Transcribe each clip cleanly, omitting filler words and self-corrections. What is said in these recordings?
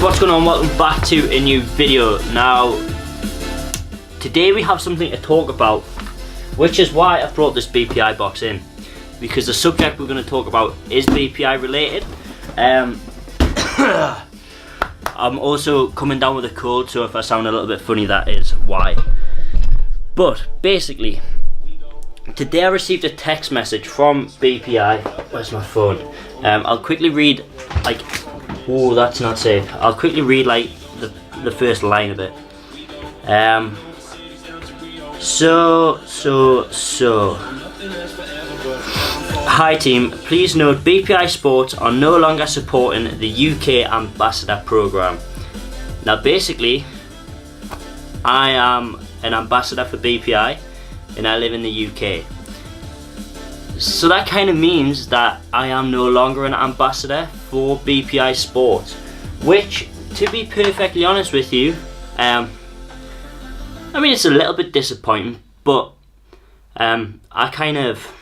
what's going on? Welcome back to a new video. Now, today we have something to talk about, which is why I brought this BPI box in, because the subject we're going to talk about is BPI related. I'm also coming down with a cold, so if I sound a little bit funny, that is why. But basically, today I received a text message from BPI. Where's my phone? I'll quickly read, like, oh, that's not safe. I'll quickly read like the first line of it. Hi team, please note BPI Sports are no longer supporting the UK Ambassador Programme. Now basically, I am an ambassador for BPI and I live in the UK. So that kind of means that I am no longer an ambassador for BPI Sports, which, to be perfectly honest with you, I mean, it's a little bit disappointing, but I kind of,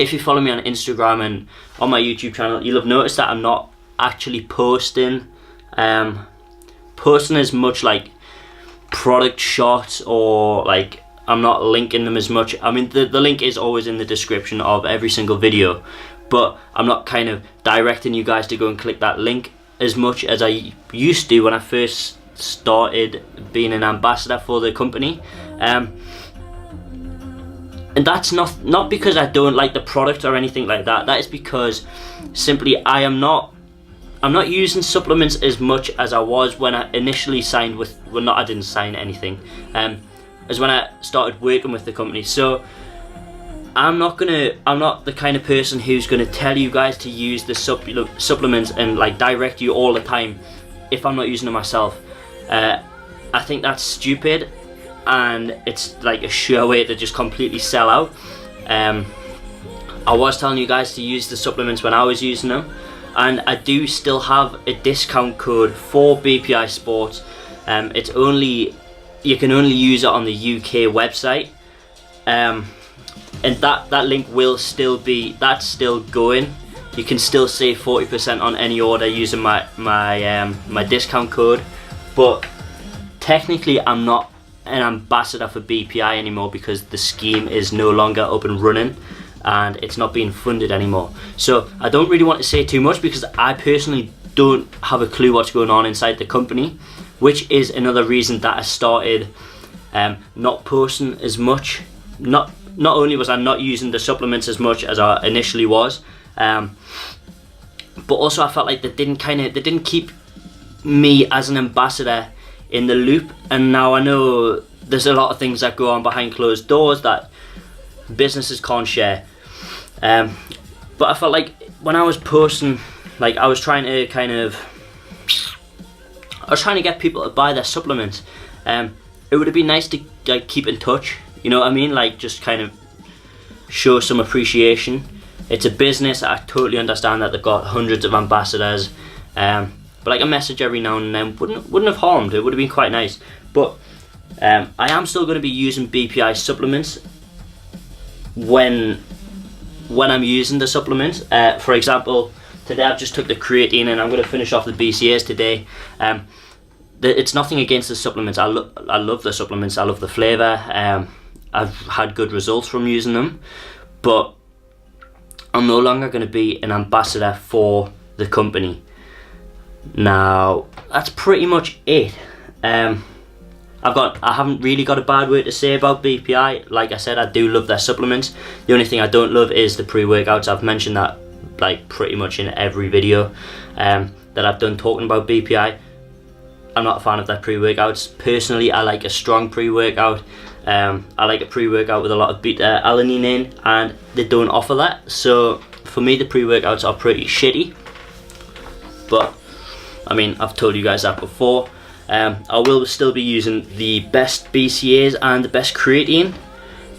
if you follow me on Instagram and on my YouTube channel, you'll have noticed that I'm not actually posting as much like product shots, or like I'm not linking them as much. I mean, the link is always in the description of every single video, but I'm not kind of directing you guys to go and click that link as much as I used to when I first started being an ambassador for the company. And that's not because I don't like the product or anything like that. That is because simply I'm not using supplements as much as I was when I initially signed with, well, I didn't sign anything, as when I started working with the company. So I'm not the kind of person who's gonna tell you guys to use the supplements and like direct you all the time if I'm not using them myself. I think that's stupid, and it's like a sure way to just completely sell out. I was telling you guys to use the supplements when I was using them, and I do still have a discount code for BPI Sports. You can only use it on the UK website, and that link will still be, that's still going. You can still save 40% on any order using my discount code. But technically I'm not an ambassador for BPI anymore because the scheme is no longer up and running and it's not being funded anymore. So I don't really want to say too much because I personally don't have a clue what's going on inside the company, which is another reason that I started not posting as much. Not only was I not using the supplements as much as I initially was, but also I felt like they didn't keep me as an ambassador in the loop. And now I know there's a lot of things that go on behind closed doors that businesses can't share. But I felt like when I was posting, like I was trying to get people to buy their supplements. It would have been nice to like keep in touch, you know what I mean? Like just kind of show some appreciation. It's a business. I totally understand that they've got hundreds of ambassadors, but like a message every now and then wouldn't have harmed. It would have been quite nice. But I am still going to be using BPI supplements when I'm using the supplements. For example, today I've just took the creatine and I'm going to finish off the BCAAs today. It's nothing against the supplements. I love the supplements. I love the flavour. I've had good results from using them, but I'm no longer going to be an ambassador for the company. Now that's pretty much it. I haven't really got a bad word to say about BPI. Like I said, I do love their supplements. The only thing I don't love is the pre-workouts. I've mentioned that like pretty much in every video that I've done talking about BPI. I'm not a fan of their pre-workouts. Personally, I like a strong pre-workout. I like a pre-workout with a lot of beta-alanine in, and they don't offer that. So for me, the pre-workouts are pretty shitty. But I mean, I've told you guys that before. I will still be using the best BCAAs and the best creatine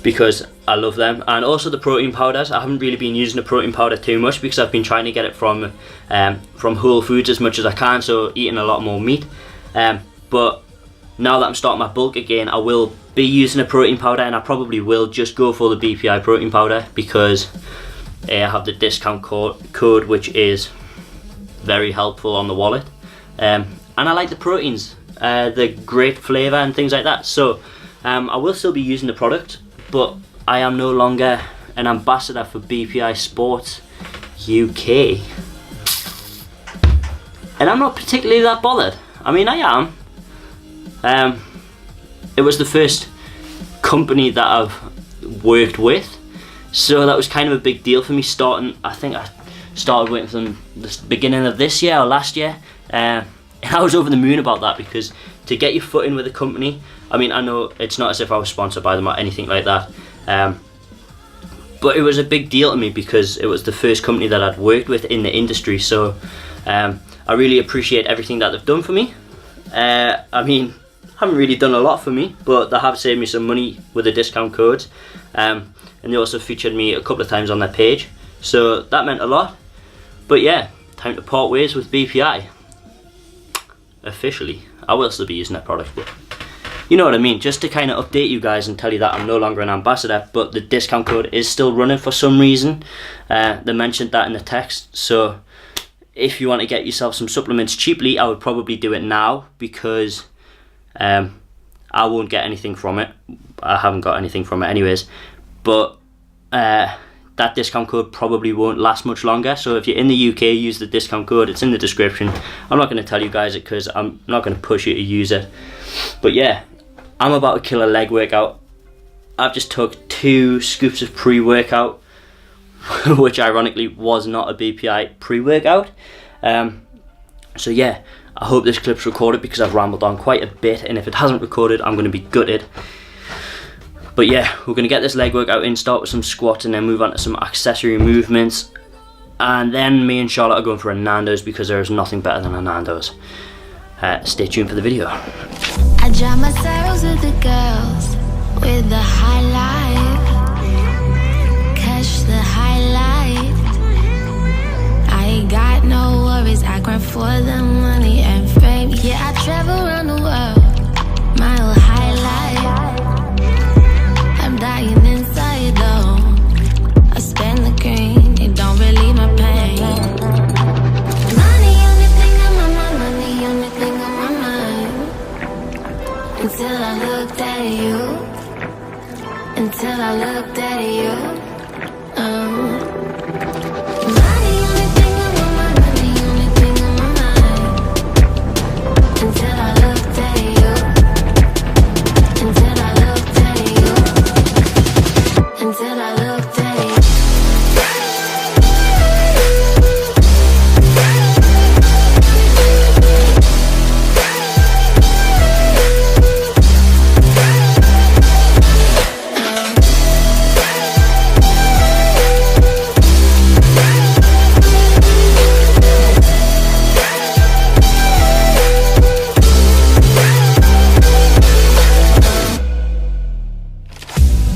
because I love them, and also the protein powders. I haven't really been using the protein powder too much because I've been trying to get it from Whole Foods as much as I can, so eating a lot more meat. But now that I'm starting my bulk again, I will be using a protein powder, and I probably will just go for the BPI protein powder because I have the discount code which is very helpful on the wallet. and I like the proteins, the great flavour and things like that. So I will still be using the product, but I am no longer an ambassador for BPI Sports UK, and I'm not particularly that bothered. I mean, I am. It was the first company that I've worked with, so that was kind of a big deal for me starting. I think I started working for them the beginning of this year or last year, and I was over the moon about that, because to get your foot in with a company, I mean, I know it's not as if I was sponsored by them or anything like that, but it was a big deal to me because it was the first company that I'd worked with in the industry. So I really appreciate everything that they've done for me. I mean, haven't really done a lot for me, but they have saved me some money with the discount codes, and they also featured me a couple of times on their page, so that meant a lot. But yeah, time to part ways with BPI officially. I will still be using that product, but you know what I mean, just to kind of update you guys and tell you that I'm no longer an ambassador, but the discount code is still running for some reason. They mentioned that in the text, so if you want to get yourself some supplements cheaply, I would probably do it now, because I won't get anything from it. I haven't got anything from it anyways, but that discount code probably won't last much longer. So if you're in the UK, use the discount code. It's in the description. I'm not going to tell you guys it because I'm not going to push you to use it. But yeah, I'm about to kill a leg workout. I've just took 2 scoops of pre-workout, which ironically was not a BPI pre-workout. So yeah, I hope this clip's recorded because I've rambled on quite a bit, and if it hasn't recorded, I'm going to be gutted. But yeah, we're going to get this leg workout in, start with some squats and then move on to some accessory movements. And then me and Charlotte are going for a Nando's because there is nothing better than a Nando's. Stay tuned for the video. I drown my sorrows with the girls, with the high life. Catch the highlight. I ain't got no worries, I grind for the money and fame. Yeah, I travel around the world, my whole highlight. I'm dying inside though, I spend the green, it don't relieve my pain. Money only thing on my mind, money only thing on my mind. Until I looked at you, until I looked at you. Money only thing on my mind, money only thing on my mind. Until I looked at you, until I looked at you, until I looked at you.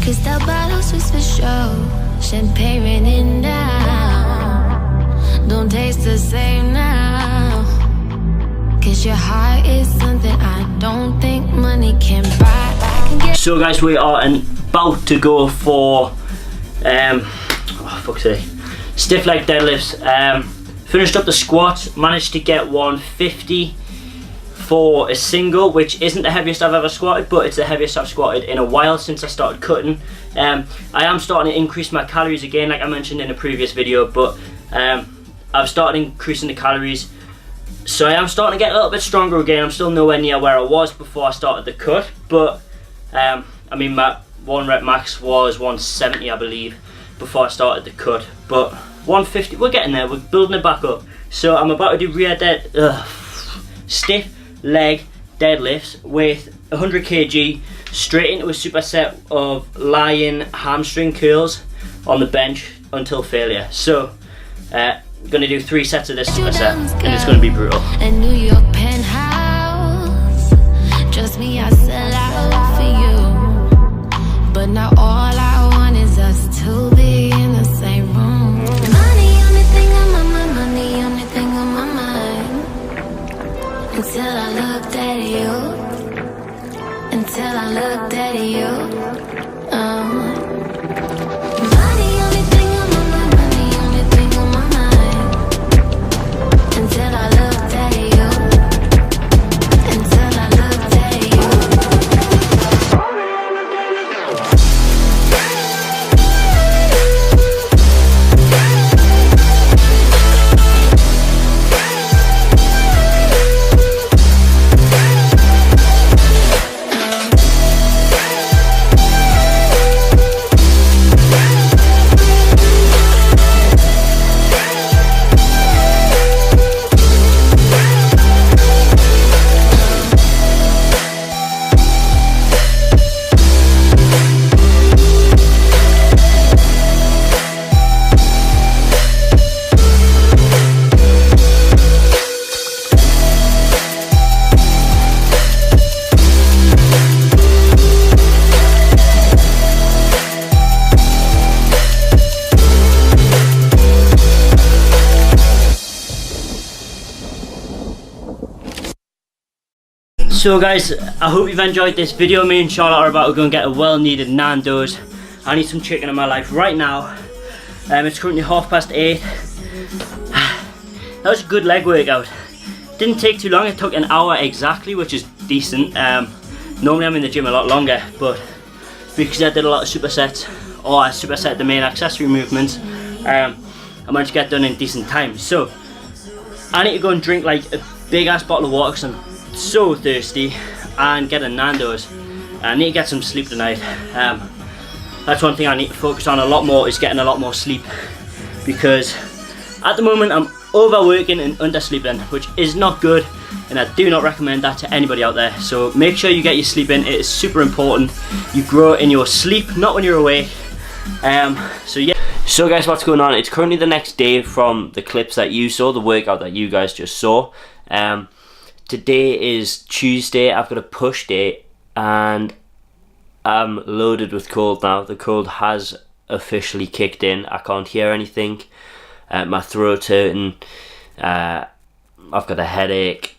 Crystal bottles just for show, champagne raining down. Don't taste the same now, 'cause your heart is something I don't think money can buy. So guys, we are about to go for stiff leg deadlifts. Finished up the squat, managed to get 150 for a single, which isn't the heaviest I've ever squatted, but it's the heaviest I've squatted in a while since I started cutting. I am starting to increase my calories again, like I mentioned in a previous video, but I've started increasing the calories, so I am starting to get a little bit stronger again. I'm still nowhere near where I was before I started the cut, but I mean, my 1 rep max was 170, I believe, before I started the cut, but 150, we're getting there, we're building it back up. So I'm about to do stiff leg deadlifts with 100 kg straight into a superset of lying hamstring curls on the bench until failure. So I'm going to do 3 sets of this superset, and it's going to be brutal. A New York penthouse, trust me, I sell out for you, but now all I want is us to be in the same room. Money only thing on my mind, money only thing on my mind. Until I looked at you, until I looked at you. Money only thing on my mind, money only thing on my mind. Until I looked at you. So guys, I hope you've enjoyed this video. Me and Charlotte are about to go and get a well-needed Nando's. I need some chicken in my life right now. It's currently 8:30. That was a good leg workout. Didn't take too long, it took an hour exactly, which is decent. Normally I'm in the gym a lot longer, but because I did a lot of supersets, or I superset the main accessory movements, I managed to get done in decent time. So I need to go and drink like a big ass bottle of water because I'm so thirsty, and get a Nando's. I need to get some sleep tonight. That's one thing I need to focus on a lot more, is getting a lot more sleep, because at the moment I'm overworking and undersleeping, which is not good, and I do not recommend that to anybody out there. So make sure you get your sleep in. It is super important. You grow in your sleep, not when you're awake. So yeah. So guys, what's going on? It's currently the next day from the clips that you saw, the workout that you guys just saw. Today is Tuesday. I've got a push day and I'm loaded with cold now. The cold has officially kicked in. I can't hear anything. My throat's hurting. I've got a headache.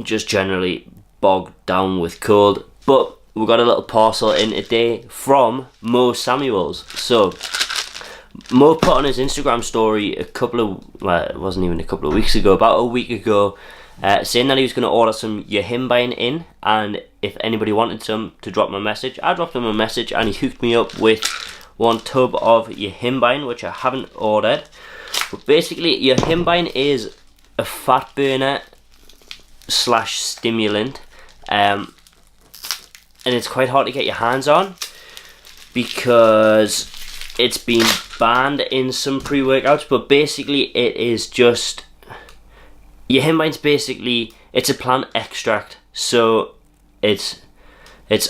Just generally bogged down with cold. But we got a little parcel in today from Mo Samuels. So Mo put on his Instagram story well, it wasn't even a couple of weeks ago, about a week ago, saying that he was going to order some Yohimbine in, and if anybody wanted some, to drop him a message. I dropped him a message and he hooked me up with one tub of Yohimbine, which I haven't ordered. But basically, Yohimbine is a fat burner / stimulant, and it's quite hard to get your hands on because it's been banned in some pre-workouts. But basically it is just, Yohimbine's basically, it's a plant extract, so it's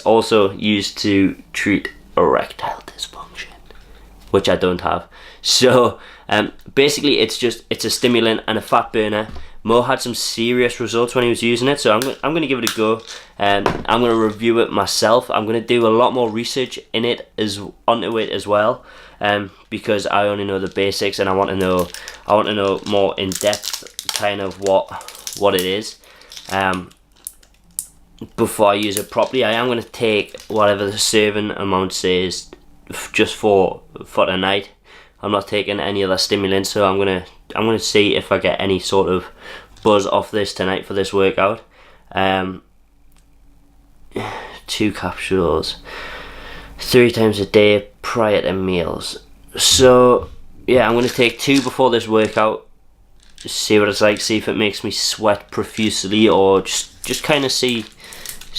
also used to treat erectile dysfunction, which I don't have. So basically it's a stimulant and a fat burner. Mo had some serious results when he was using it, so I'm going to give it a go. I'm going to review it myself. I'm going to do a lot more research onto it as well, because I only know the basics, and I want to know more in depth kind of what it is before I use it properly. I am going to take whatever the serving amount says just for tonight. I'm not taking any other stimulants, so I'm gonna see if I get any sort of buzz off this tonight for this workout. 2 capsules 3 times a day prior to meals. So yeah, I'm gonna take 2 before this workout, see what it's like, see if it makes me sweat profusely, or just kind of see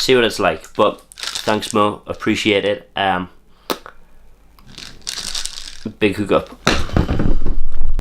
what it's like. But thanks Mo, appreciate it. Big hook up.